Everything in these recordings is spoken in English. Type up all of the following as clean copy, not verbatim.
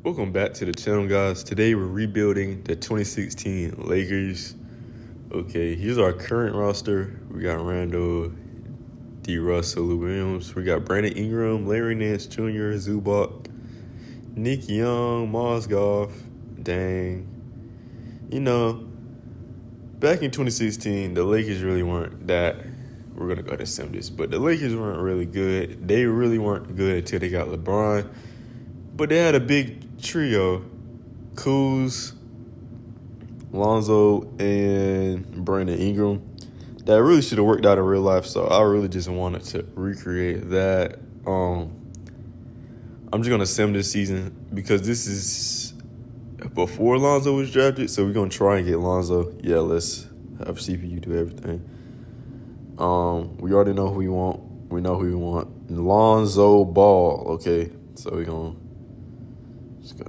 Welcome back to the channel, guys. Today we're rebuilding the 2016 Lakers. Okay, here's our current roster. We got Randall, D. Russell, Lou Williams. We got Brandon Ingram, Larry Nance Jr., Zubac, Nick Young, Mozgov. Dang. Back in 2016, the Lakers really weren't that. We're going to go to sim this, but the Lakers weren't really good. They really weren't good until they got LeBron. But they had a big trio. Kuz, Lonzo, and Brandon Ingram. That really should have worked out in real life, so I really just wanted to recreate that. I'm just going to sim this season because this is before Lonzo was drafted, so we're going to try and get Lonzo. Yeah, let's have CPU do everything. We already know who we want. We know who we want. Lonzo Ball, okay? So we're going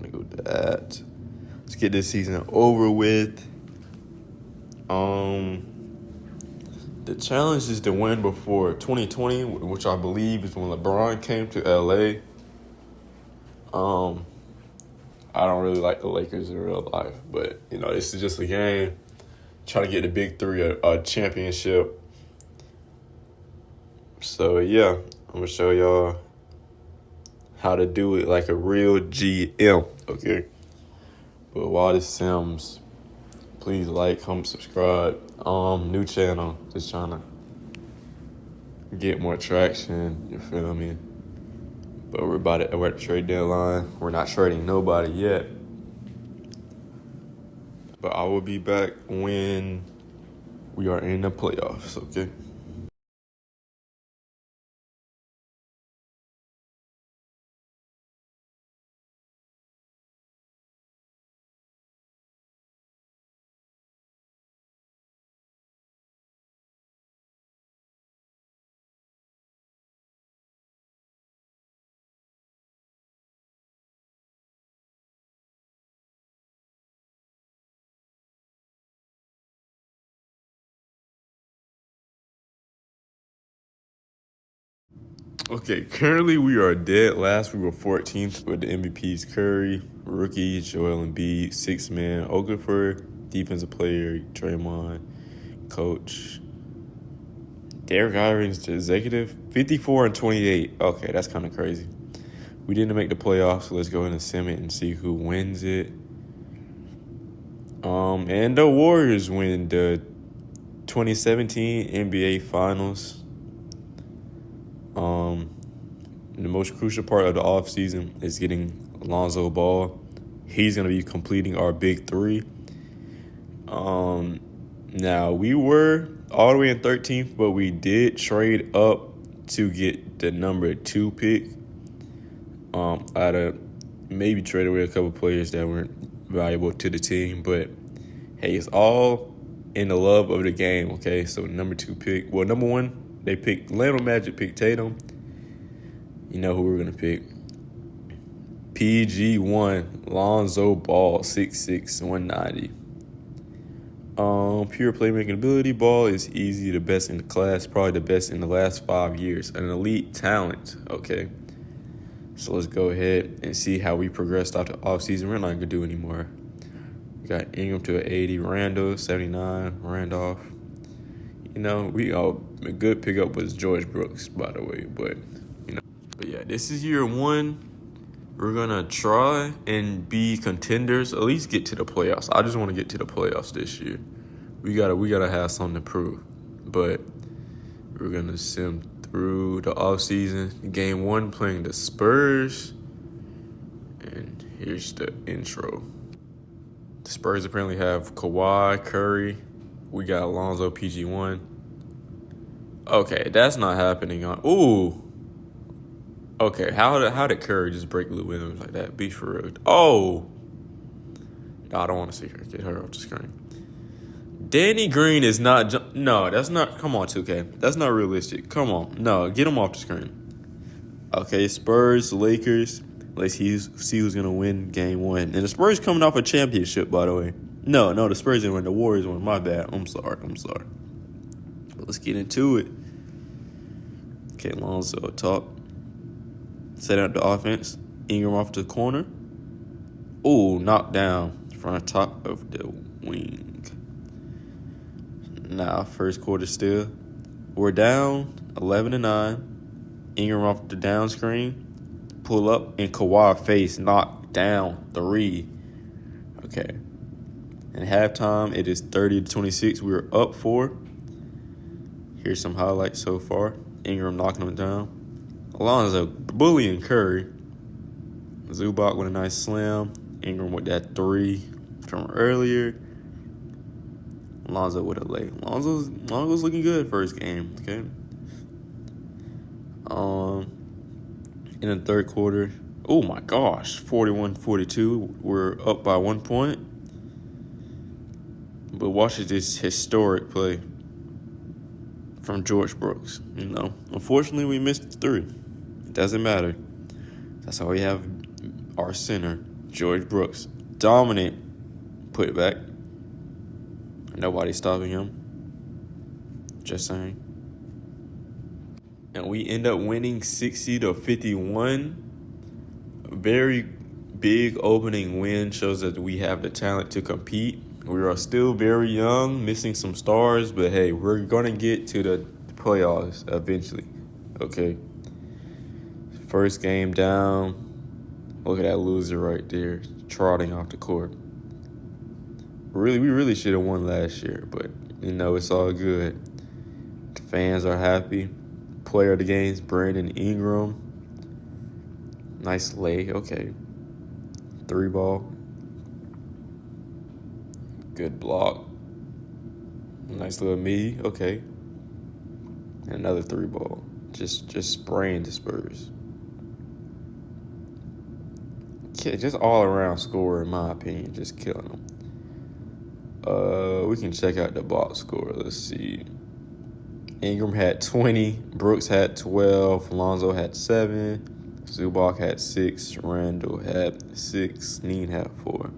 to go to that. Let's get this season over with. The challenge is to win before 2020, which I believe is when LeBron came to LA. I don't really like the Lakers in real life, but this is just a game. Trying to get the big three a championship. So yeah, I'm gonna show y'all how to do it like a real GM, okay? But while this sims, please like, comment, subscribe. New channel, just trying to get more traction, you feel me? But we're at the trade deadline. We're not trading nobody yet. But I will be back when we are in the playoffs, okay? Okay, currently we are dead last. We were 14th with the MVPs Curry, rookie Joel Embiid, sixth man Okafor, defensive player Draymond, coach Derek Irons, the executive, 54 and 28. Okay, that's kind of crazy. We didn't make the playoffs, so let's go ahead and sim it and see who wins it. And the Warriors win the 2017 NBA Finals. The most crucial part of the offseason is getting Lonzo Ball. He's going to be completing our big three. Now, we were all the way in 13th, but we did trade up to get the number 2 pick. I'd have maybe traded away a couple players that weren't valuable to the team, but hey, it's all in the love of the game, okay? So number 2 pick. Well, number 1, they picked Orlando Magic, picked Tatum. You know who we're going to pick. pt.1, Lonzo Ball, 6'6", 190. Pure playmaking ability. Ball is easy, the best in the class, probably the best in the last 5 years. An elite talent, okay? So let's go ahead and see how we progressed after offseason. We're not going to do anymore. We got Ingram to an 80, Randall, 79, Randolph. A good pickup was George Brooks, by the way, but yeah, this is year 1. We're gonna try and be contenders, at least get to the playoffs. I just want to get to the playoffs this year. We gotta have something to prove. But we're gonna sim through the offseason. Game 1 playing the Spurs. And here's the intro. The Spurs apparently have Kawhi, Curry. We got Alonzo, PG1. Okay, that's not happening ooh. Okay, how did Curry just break Lou Williams like that? Be for real. Oh! No, I don't want to see her. Get her off the screen. Danny Green is not... No, that's not... Come on, 2K. That's not realistic. Come on. No, get him off the screen. Okay, Spurs, Lakers. Let's see who's going to win game 1. And the Spurs coming off a championship, by the way. No, the Spurs didn't win. The Warriors won. My bad. I'm sorry. Let's get into it. Okay, Lonzo up top. Set out the offense. Ingram off the corner. Oh, knocked down from the top of the wing. Now, first quarter still. We're down 11-9. Ingram off the down screen. Pull up, and Kawhi face knocked down 3. Okay. In halftime, it is 30-26. We were up 4. Here's some highlights so far. Ingram knocking them down. Alonzo bullying Curry. Zubac with a nice slam. Ingram with that 3 from earlier. Alonzo with a lay. Alonzo's looking good first game. Okay. In the third quarter, oh my gosh, 41-42. We're up by 1 point. But watch this historic play from George Brooks. Unfortunately, we missed 3. It doesn't matter. That's how we have our center, George Brooks. Dominant putback. Nobody's stopping him. Just saying. And we end up winning 60-51. Very big opening win. Shows that we have the talent to compete. We are still very young, missing some stars, but hey, we're going to get to the playoffs eventually. Okay. First game down. Look at that loser right there, trotting off the court. We really should have won last year, but, it's all good. The fans are happy. Player of the game, Brandon Ingram. Nice lay, okay. 3 ball. Good block. Nice little me, okay. And another 3 ball. Just spraying the Spurs. Just all around score, in my opinion, just killing them. We can check out the box score. Let's see. Ingram had 20. Brooks had 12. Lonzo had 7. Zubac had 6. Randall had 6. Neen had 4.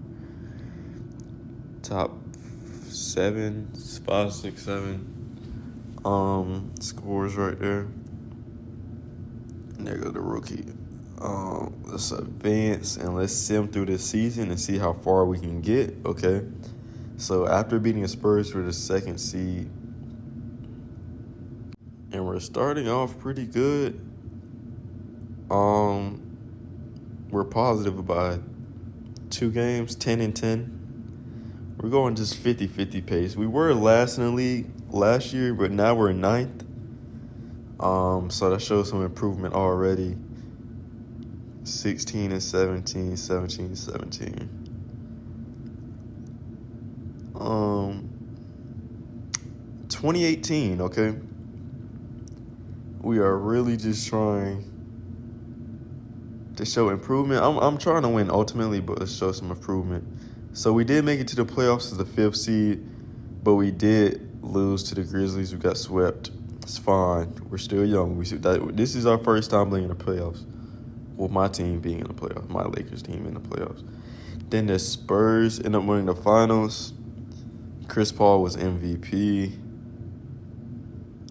Top 7, 5, 6, 7. Scores right there. And there goes the rookie. Let's advance and let's sim through this season and see how far we can get. Okay. So after beating the Spurs for the 2nd seed, and we're starting off pretty good. We're positive about 2 games, 10-10. We're going just 50-50 pace. We were last in the league last year, but now we're 9th. So that shows some improvement already. 16-17, 17-17. 2018, okay? We are really just trying to show improvement. I'm trying to win ultimately, but let's show some improvement. So we did make it to the playoffs as the 5th seed, but we did lose to the Grizzlies. We got swept. It's fine. We're still young. This is our first time being in the playoffs. Well, my team being in the playoffs. My Lakers team in the playoffs. Then the Spurs end up winning the finals. Chris Paul was MVP.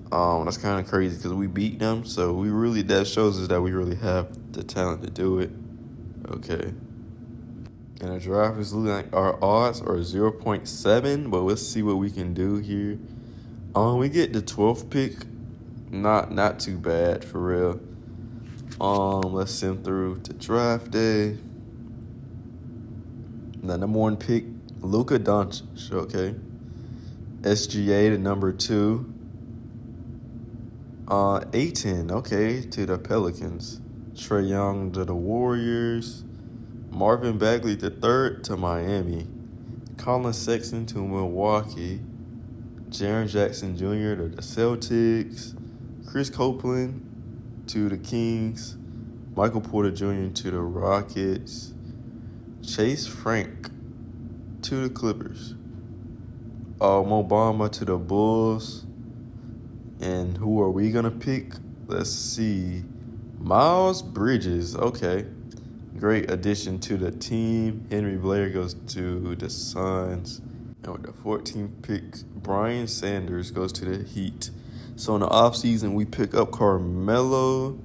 That's kind of crazy because we beat them. So that shows us that we really have the talent to do it. Okay. And the draft is looking like our odds are 0.7, but let's see what we can do here. We get the 12th pick. Not too bad for real. Let's sim through to draft day. The number 1 pick, Luka Doncic, okay. SGA to number 2. 18, okay, to the Pelicans. Trae Young to the Warriors. Marvin Bagley the 3rd to Miami. Colin Sexton to Milwaukee. Jaren Jackson Jr. to the Celtics. Chris Copeland to the Kings. Michael Porter Jr. to the Rockets. Chase Frank to the Clippers. Mo Bamba to the Bulls. And who are we going to pick? Let's see. Miles Bridges. Okay. Great addition to the team. Henry Blair goes to the Suns. And with the 14th pick, Brian Sanders goes to the Heat. So in the offseason, we pick up Carmelo.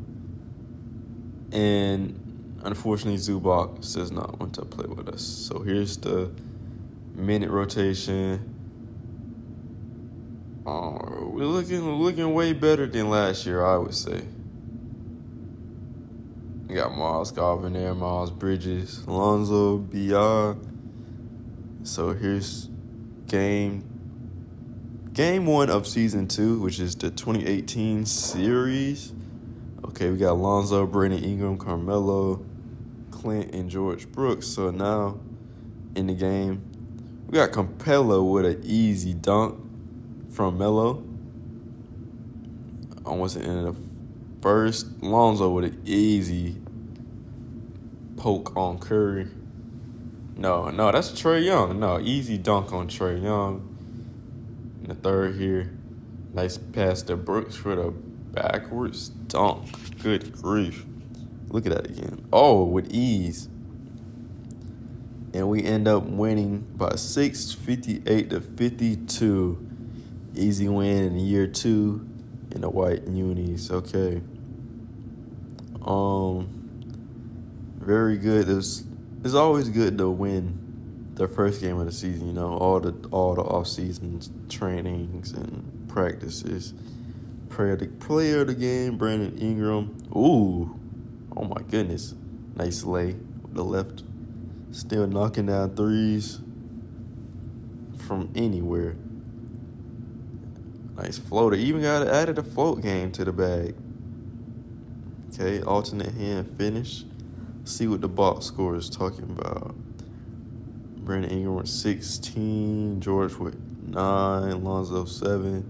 And Unfortunately, Zubac does not want to play with us. So here's the minute rotation. We're looking way better than last year, I would say. We got Miles Garvin there, Miles Bridges, Alonzo, B.I. So here's game 1 of season 2, which is the 2018 series. Okay, we got Alonzo, Brandon Ingram, Carmelo, Clint, and George Brooks. So now in the game, we got Capella with an easy dunk from Melo. Almost the end of the first. Lonzo with an easy poke on Curry. No, that's Trae Young. No, easy dunk on Trae Young. In the third here, nice pass to Brooks for the backwards dunk. Good grief. Look at that again. Oh, with ease. And we end up winning by 6, 58-52. Easy win in year 2 in the white unis. Okay. Very good. It's always good to win the first game of the season. You know, all the off season trainings and practices. Player of the game, Brandon Ingram. Ooh, oh my goodness, nice lay with the left. Still knocking down threes from anywhere. Nice floater. Even added a float game to the bag. Okay, alternate hand finish. See what the box score is talking about. Brandon Ingram with 16, George with 9, Lonzo 7,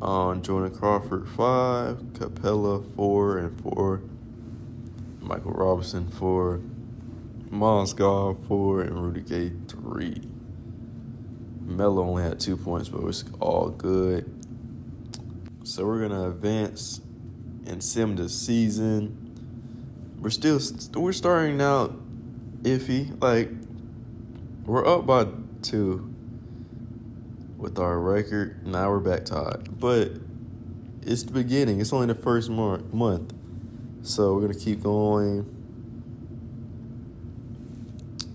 Jordan Crawford 5, Capella 4 and 4, Michael Robinson 4, Miles Garvin 4, and Rudy Gay 3. Melo only had 2 points, but it's all good. So we're gonna advance and sim the season. We're starting out iffy. Like, we're up by 2 with our record. Now we're back tied. But it's the beginning. It's only the first month. So we're going to keep going.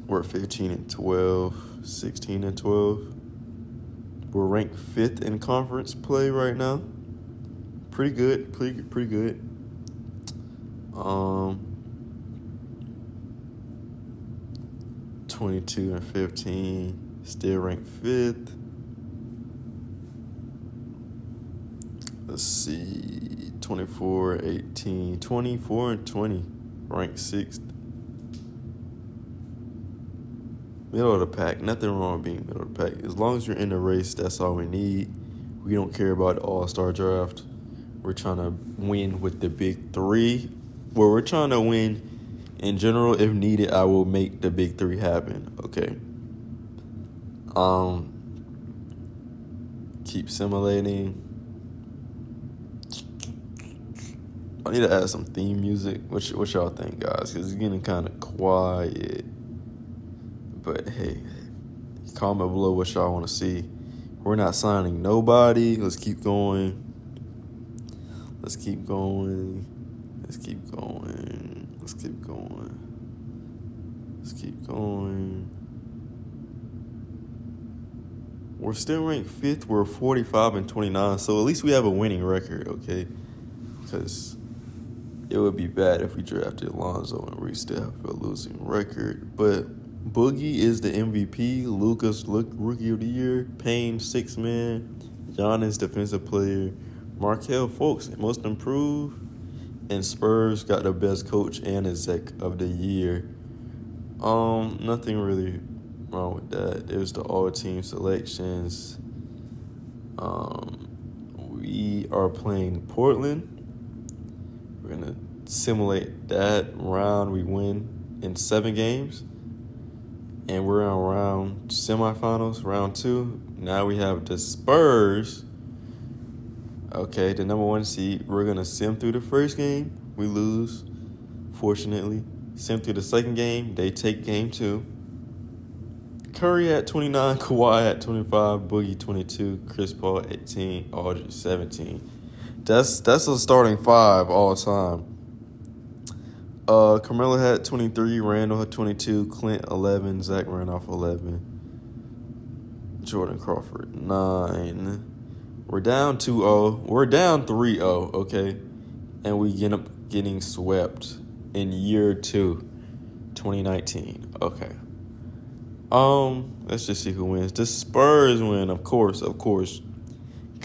We're 15-12, 16-12. We're ranked 5th in conference play right now. Pretty good. Pretty good. 22-15, still ranked 5th. Let's see, 24-18, 24-20, ranked 6th. Middle of the pack, nothing wrong with being middle of the pack. As long as you're in the race, that's all we need. We don't care about the all-star draft. We're trying to win with the big 3. Well, we're trying to win in general. If needed, I will make the big 3 happen. Okay. Keep simulating. I need to add some theme music. What y'all think, guys? Because it's getting kind of quiet. But hey, comment below what y'all want to see. We're not signing nobody. Let's keep going. Let's keep going. Let's keep going. Let's keep going. Let's keep going. We're still ranked 5th. We're 45-29. So at least we have a winning record, okay? Because it would be bad if we drafted Alonzo and we still have a losing record. But Boogie is the MVP. Lucas, Rookie of the Year. Payne, 6th man. Giannis, Defensive Player. Markelle Fultz, Most Improved. And Spurs got the best coach and exec of the year. Nothing really wrong with that. There's the all-team selections. We are playing Portland. We're going to simulate that round. We win in 7 games. And we're on round semifinals, round 2. Now we have the Spurs. Okay, the number 1 seed. We're going to sim through the first game. We lose, fortunately. Sim through the second game. They take game 2. Curry at 29, Kawhi at 25, Boogie 22, Chris Paul 18, Aldridge 17. That's a starting 5 all time. Carmelo had 23, Randall had 22, Clint 11, Zach ran off 11, Jordan Crawford 9. We're down 2-0. We're down 3-0, okay? And we end up getting swept in year 2, 2019. Okay. Let's just see who wins. The Spurs win, of course.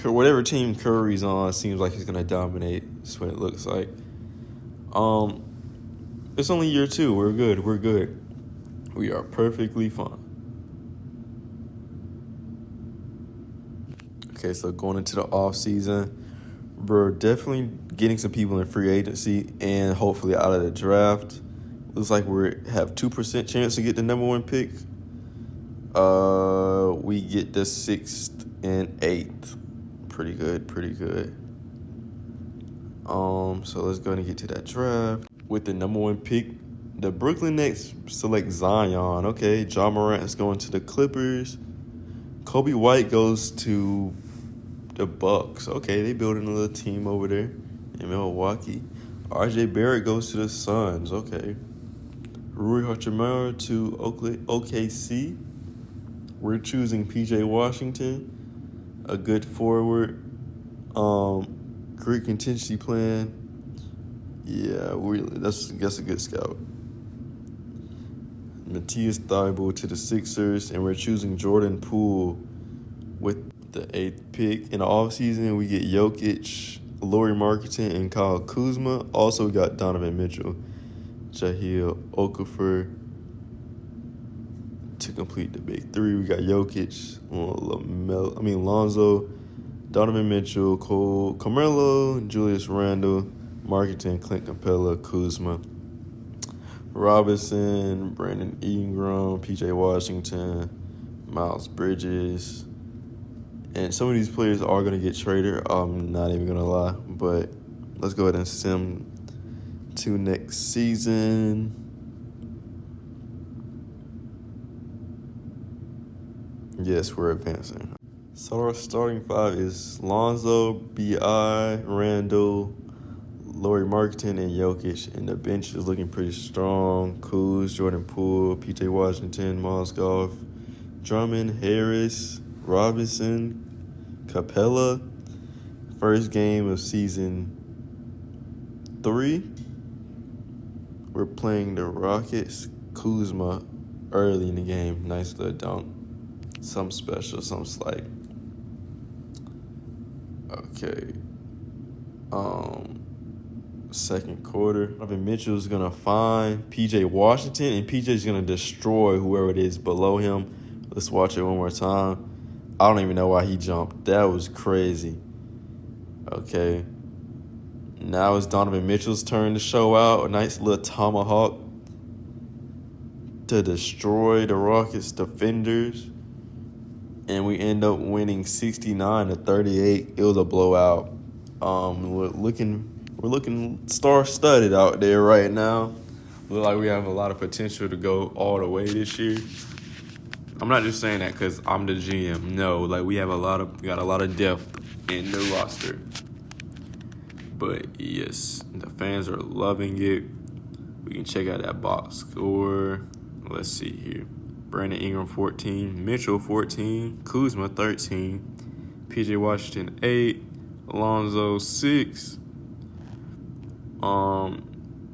Whatever team Curry's on seems like he's gonna dominate. That's what it looks like. It's only year 2. We're good. We are perfectly fine. Okay, so going into the off season, we're definitely getting some people in free agency and hopefully out of the draft. Looks like we have 2% chance to get the number 1 pick. We get the 6th and 8th. Pretty good. So let's go ahead and get to that draft. With the number 1 pick, the Brooklyn Nets select Zion. Okay, Ja Morant is going to the Clippers. Kobe White goes to the Bucks. Okay, they building a little team over there in Milwaukee. RJ Barrett goes to the Suns. Okay. Rui Hachimura to OKC. We're choosing PJ Washington, a good forward. Great contingency plan. Yeah, that's a good scout. Matthias Thybulle to the Sixers, and we're choosing Jordan Poole with the 8th pick. In the offseason, we get Jokic, Lauri Markkanen, and Kyle Kuzma. Also, we got Donovan Mitchell, Jahlil Okafor to complete the big 3. We got Jokic, Lonzo, Donovan Mitchell, Carmelo, Julius Randle, Markkanen, Clint Capella, Kuzma, Robinson, Brandon Ingram, PJ Washington, Miles Bridges. And some of these players are going to get traded. I'm not even going to lie. But let's go ahead and sim to next season. Yes, we're advancing. So our starting 5 is Lonzo, B.I., Randall, Lauri Markkanen, and Jokic. And the bench is looking pretty strong. Kuz, Jordan Poole, P.J. Washington, Miles Goff, Drummond, Harris, Robinson, Capella. First game of season 3. We're playing the Rockets. Kuzma early in the game. Nice little dunk. Some special, some slight. Okay. Second quarter. Donovan Mitchell's gonna find PJ Washington, and PJ's gonna destroy whoever it is below him. Let's watch it one more time. I don't even know why he jumped. That was crazy. Okay. Now it's Donovan Mitchell's turn to show out. A nice little tomahawk to destroy the Rockets defenders. And we end up winning 69-38. It was a blowout. We're looking star-studded out there right now. Look like we have a lot of potential to go all the way this year. I'm not just saying that because I'm the GM. No, like we got a lot of depth in the roster. But yes, the fans are loving it. We can check out that box score. Let's see here. Brandon Ingram 14, Mitchell 14, Kuzma 13, PJ Washington 8, Alonzo 6,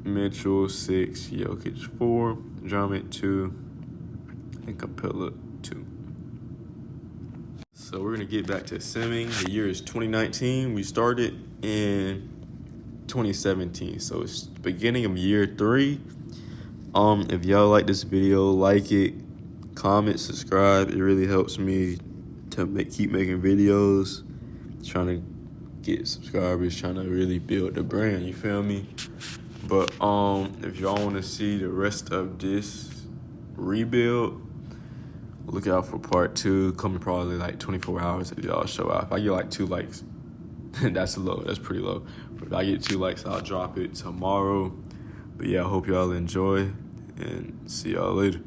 Mitchell 6, Jokic 4, Drummond 2, and Capella 2. So we're gonna get back to simming. The year is 2019. We started in 2017, so it's the beginning of year 3. If y'all like this video, like it, comment, subscribe. It really helps me to keep making videos, trying to get subscribers, trying to really build the brand, you feel me? But if y'all want to see the rest of this rebuild, look out for part 2 coming probably like 24 hours if y'all show up. If I get like 2 likes, that's pretty low. But if I get 2 likes, I'll drop it tomorrow. But yeah, I hope y'all enjoy and see y'all later.